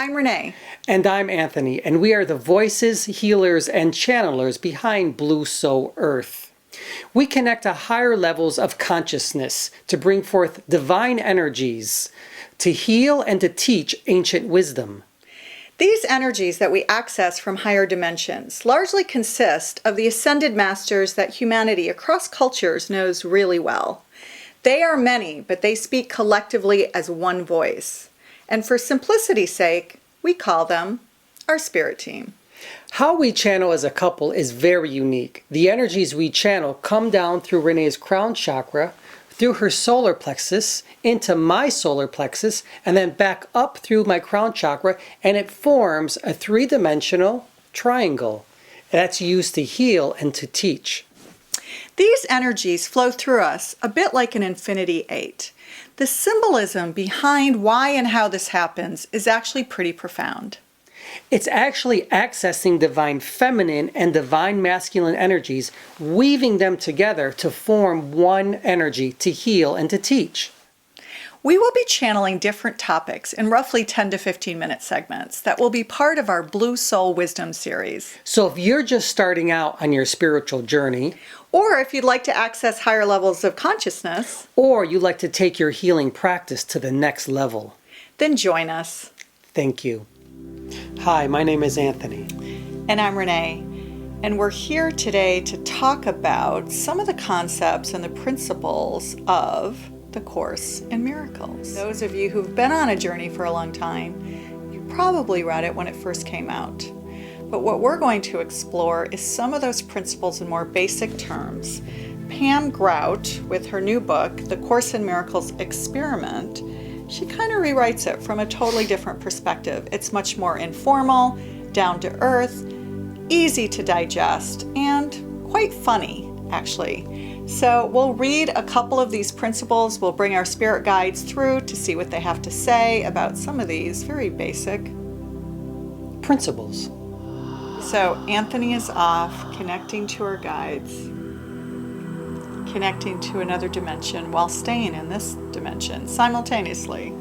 I'm Renee. And I'm Anthony, and we are the voices, healers, and channelers behind Blue Soul Earth. We connect to higher levels of consciousness to bring forth divine energies, to heal and to teach ancient wisdom. These energies that we access from higher dimensions largely consist of the ascended masters that humanity across cultures knows really well. They are many, but they speak collectively as one voice. And for simplicity's sake, we call them our spirit team. How we channel as a couple is very unique. The energies we channel come down through Renee's crown chakra, through her solar plexus, into my solar plexus, and then back up through my crown chakra, and it forms a three-dimensional triangle that's used to heal and to teach. These energies flow through us a bit like an infinity 8. The symbolism behind why and how this happens is actually pretty profound. It's actually accessing divine feminine and divine masculine energies, weaving them together to form one energy to heal and to teach. We will be channeling different topics in roughly 10 to 15 minute segments that will be part of our Blue Soul Wisdom series. So if you're just starting out on your spiritual journey, or if you'd like to access higher levels of consciousness, or you'd like to take your healing practice to the next level, then join us. Thank you. Hi, my name is Anthony. And I'm Renee. And we're here today to talk about some of the concepts and the principles of the Course in Miracles. Those of you who've been on a journey for a long time, you probably read it when it first came out. But what we're going to explore is some of those principles in more basic terms. Pam Grout, with her new book, The Course in Miracles Experiment, she kind of rewrites it from a totally different perspective. It's much more informal, down to earth, easy to digest, and quite funny, actually. So we'll read a couple of these principles. We'll bring our spirit guides through to see what they have to say about some of these very basic principles. So Anthony is off, connecting to our guides, connecting to another dimension while staying in this dimension simultaneously.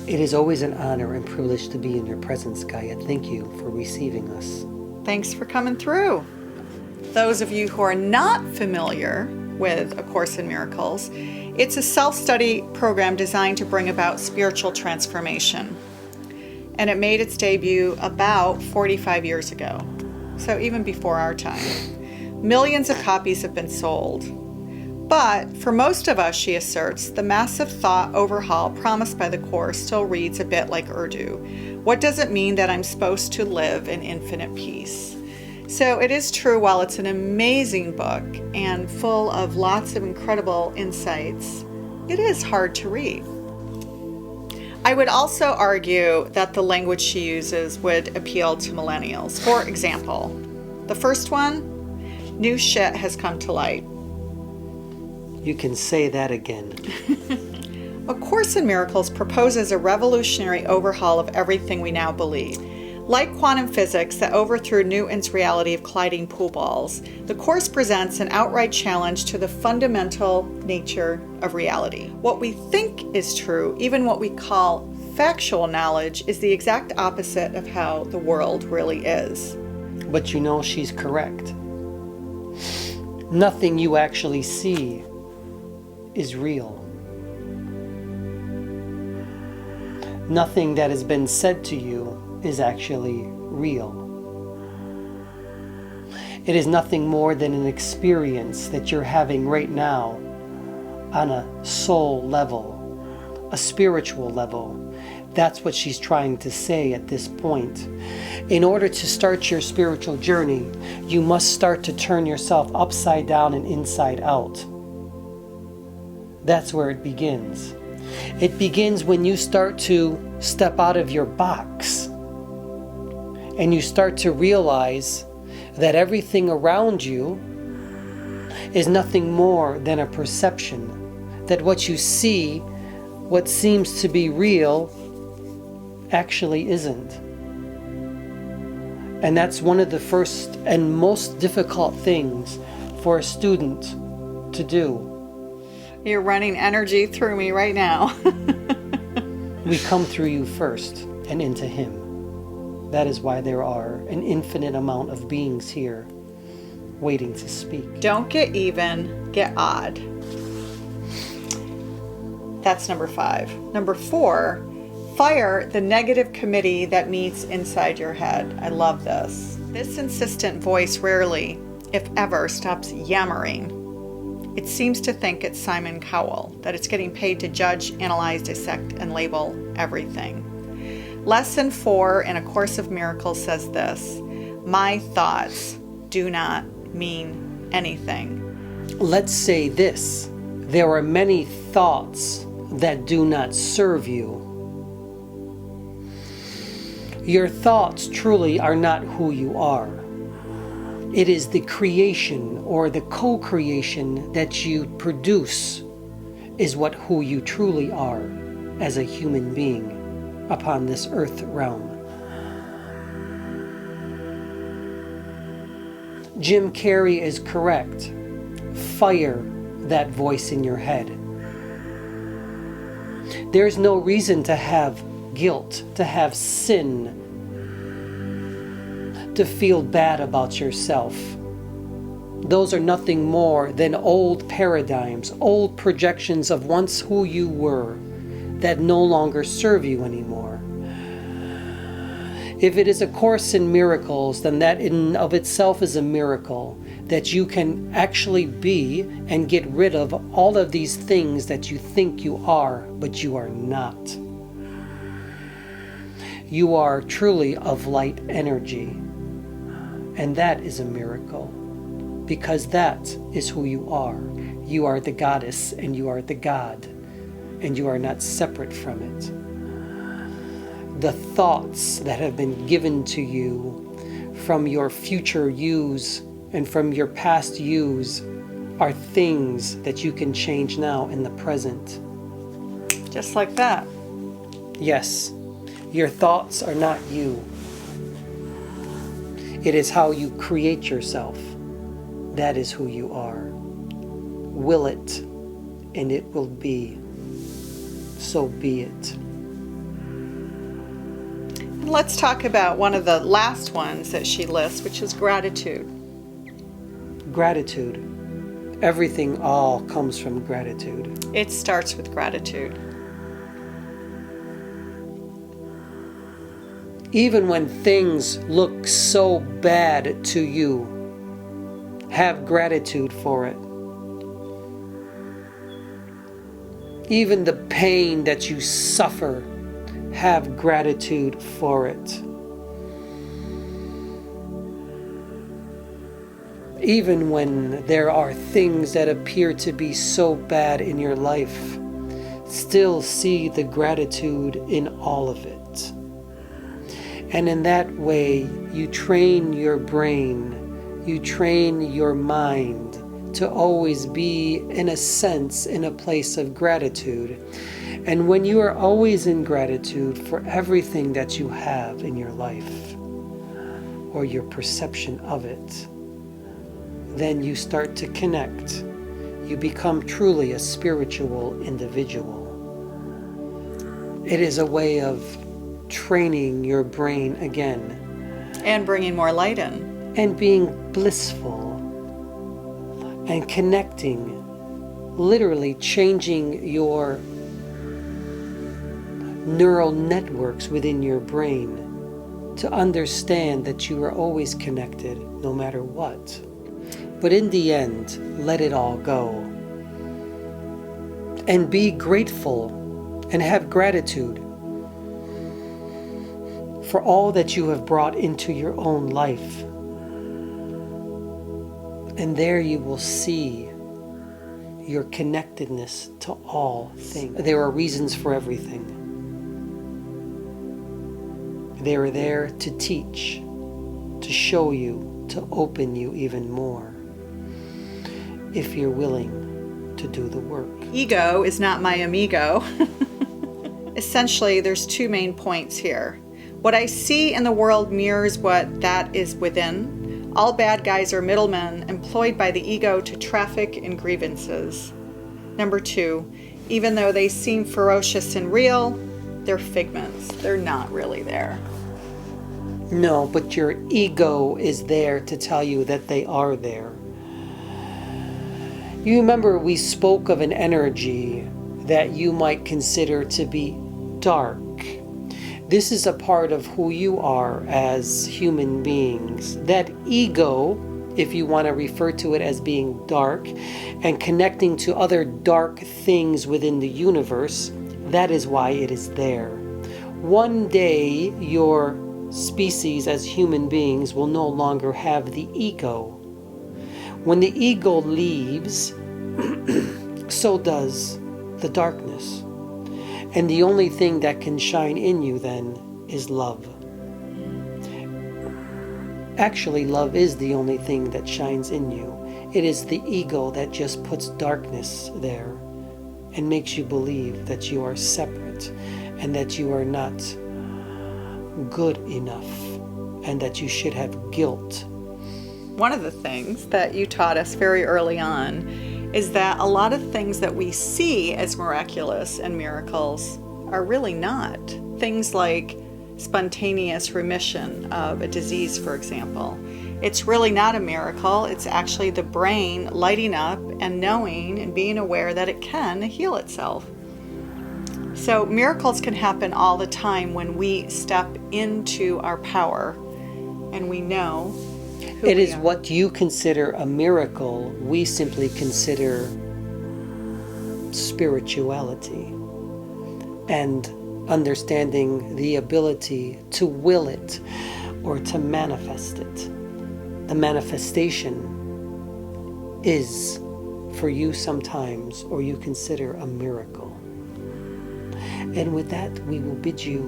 It is always an honor and privilege to be in your presence, Gaia. Thank you for receiving us. Thanks for coming through. Those of you who are not familiar with A Course in Miracles, it's a self-study program designed to bring about spiritual transformation. And it made its debut about 45 years ago, so even before our time. Millions of copies have been sold. But for most of us, she asserts, the massive thought overhaul promised by the Course still reads a bit like Urdu. What does it mean that I'm supposed to live in infinite peace? So it is true, while it's an amazing book and full of lots of incredible insights, it is hard to read. I would also argue that the language she uses would appeal to millennials. For example, the first one, new shit has come to light. You can say that again. A Course in Miracles proposes a revolutionary overhaul of everything we now believe. Like quantum physics that overthrew Newton's reality of colliding pool balls, the Course presents an outright challenge to the fundamental nature of reality. What we think is true, even what we call factual knowledge, is the exact opposite of how the world really is. But you know she's correct. Nothing you actually see is real. Nothing that has been said to you is actually real. It is nothing more than an experience that you're having right now on a soul level, a spiritual level. That's what she's trying to say at this point. In order to start your spiritual journey, you must start to turn yourself upside down and inside out. That's where it begins. It begins when you start to step out of your box and you start to realize that everything around you is nothing more than a perception, that what you see, what seems to be real, actually isn't. And that's one of the first and most difficult things for a student to do. You're running energy through me right now. We come through you first and into Him. That is why there are an infinite amount of beings here waiting to speak. Don't get even, get odd. That's number 5. Number 4, fire the negative committee that meets inside your head. I love this. This insistent voice rarely, if ever, stops yammering. It seems to think it's Simon Cowell, that it's getting paid to judge, analyze, dissect, and label everything. Lesson 4 in A Course of Miracles says this: my thoughts do not mean anything. Let's say this: there are many thoughts that do not serve you. Your thoughts truly are not who you are. It is the creation or the co-creation that you produce is what who you truly are as a human being upon this earth realm. Jim Carrey is correct. Fire that voice in your head. There's no reason to have guilt, to have sin, to feel bad about yourself. Those are nothing more than old paradigms, old projections of once who you were that no longer serve you anymore. If it is a Course in Miracles, then that in of itself is a miracle, that you can actually be and get rid of all of these things that you think you are, but you are not. You are truly of light energy. And that is a miracle, because that is who you are. You are the goddess and you are the god, and you are not separate from it. The thoughts that have been given to you from your future yous and from your past yous are things that you can change now in the present. Just like that. Yes, your thoughts are not you. It is how you create yourself. That is who you are. Will it, and it will be. So be it. Let's talk about one of the last ones that she lists, which is gratitude. Gratitude. Everything all comes from gratitude. It starts with gratitude. Even when things look so bad to you, have gratitude for it. Even the pain that you suffer, have gratitude for it. Even when there are things that appear to be so bad in your life, still see the gratitude in all of it. And in that way, you train your brain, you train your mind to always be, in a sense, in a place of gratitude. And when you are always in gratitude for everything that you have in your life, or your perception of it, then you start to connect. You become truly a spiritual individual. It is a way of training your brain again. And bringing more light in. And being blissful. And connecting. Literally changing your neural networks within your brain to understand that you are always connected no matter what. But in the end, let it all go. And be grateful and have gratitude for all that you have brought into your own life. And there you will see your connectedness to all things. There are reasons for everything. They are there to teach, to show you, to open you even more, if you're willing to do the work. Ego is not my amigo. Essentially, there's two main points here. What I see in the world mirrors what that is within. All bad guys are middlemen employed by the ego to traffic in grievances. Number 2, even though they seem ferocious and real, they're figments. They're not really there. No, but your ego is there to tell you that they are there. You remember we spoke of an energy that you might consider to be dark. This is a part of who you are as human beings. That ego, if you want to refer to it as being dark and connecting to other dark things within the universe, that is why it is there. One day, your species as human beings will no longer have the ego. When the ego leaves, so does the darkness. And the only thing that can shine in you then is love. Actually, love is the only thing that shines in you. It is the ego that just puts darkness there and makes you believe that you are separate and that you are not good enough and that you should have guilt. One of the things that you taught us very early on is that a lot of things that we see as miraculous and miracles are really not. Things like spontaneous remission of a disease, for example. It's really not a miracle. It's actually the brain lighting up and knowing and being aware that it can heal itself. So miracles can happen all the time when we step into our power and we know who it we is are. what you consider a miracle, we simply consider spirituality and understanding the ability to will it or to manifest it. The manifestation is for you sometimes, or you consider a miracle. And with that, we will bid you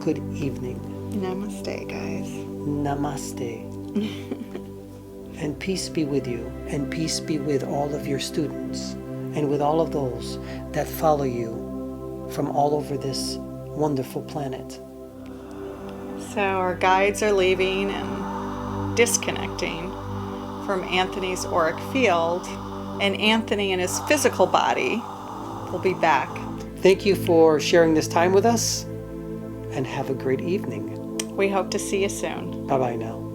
good evening. Namaste, guys. Namaste. And peace be with you, and peace be with all of your students, and with all of those that follow you from all over this wonderful planet. So our guides are leaving and disconnecting from Anthony's auric field, and Anthony in his physical body will be back. Thank you for sharing this time with us, and have a great evening. We hope to see you soon. Bye-bye now.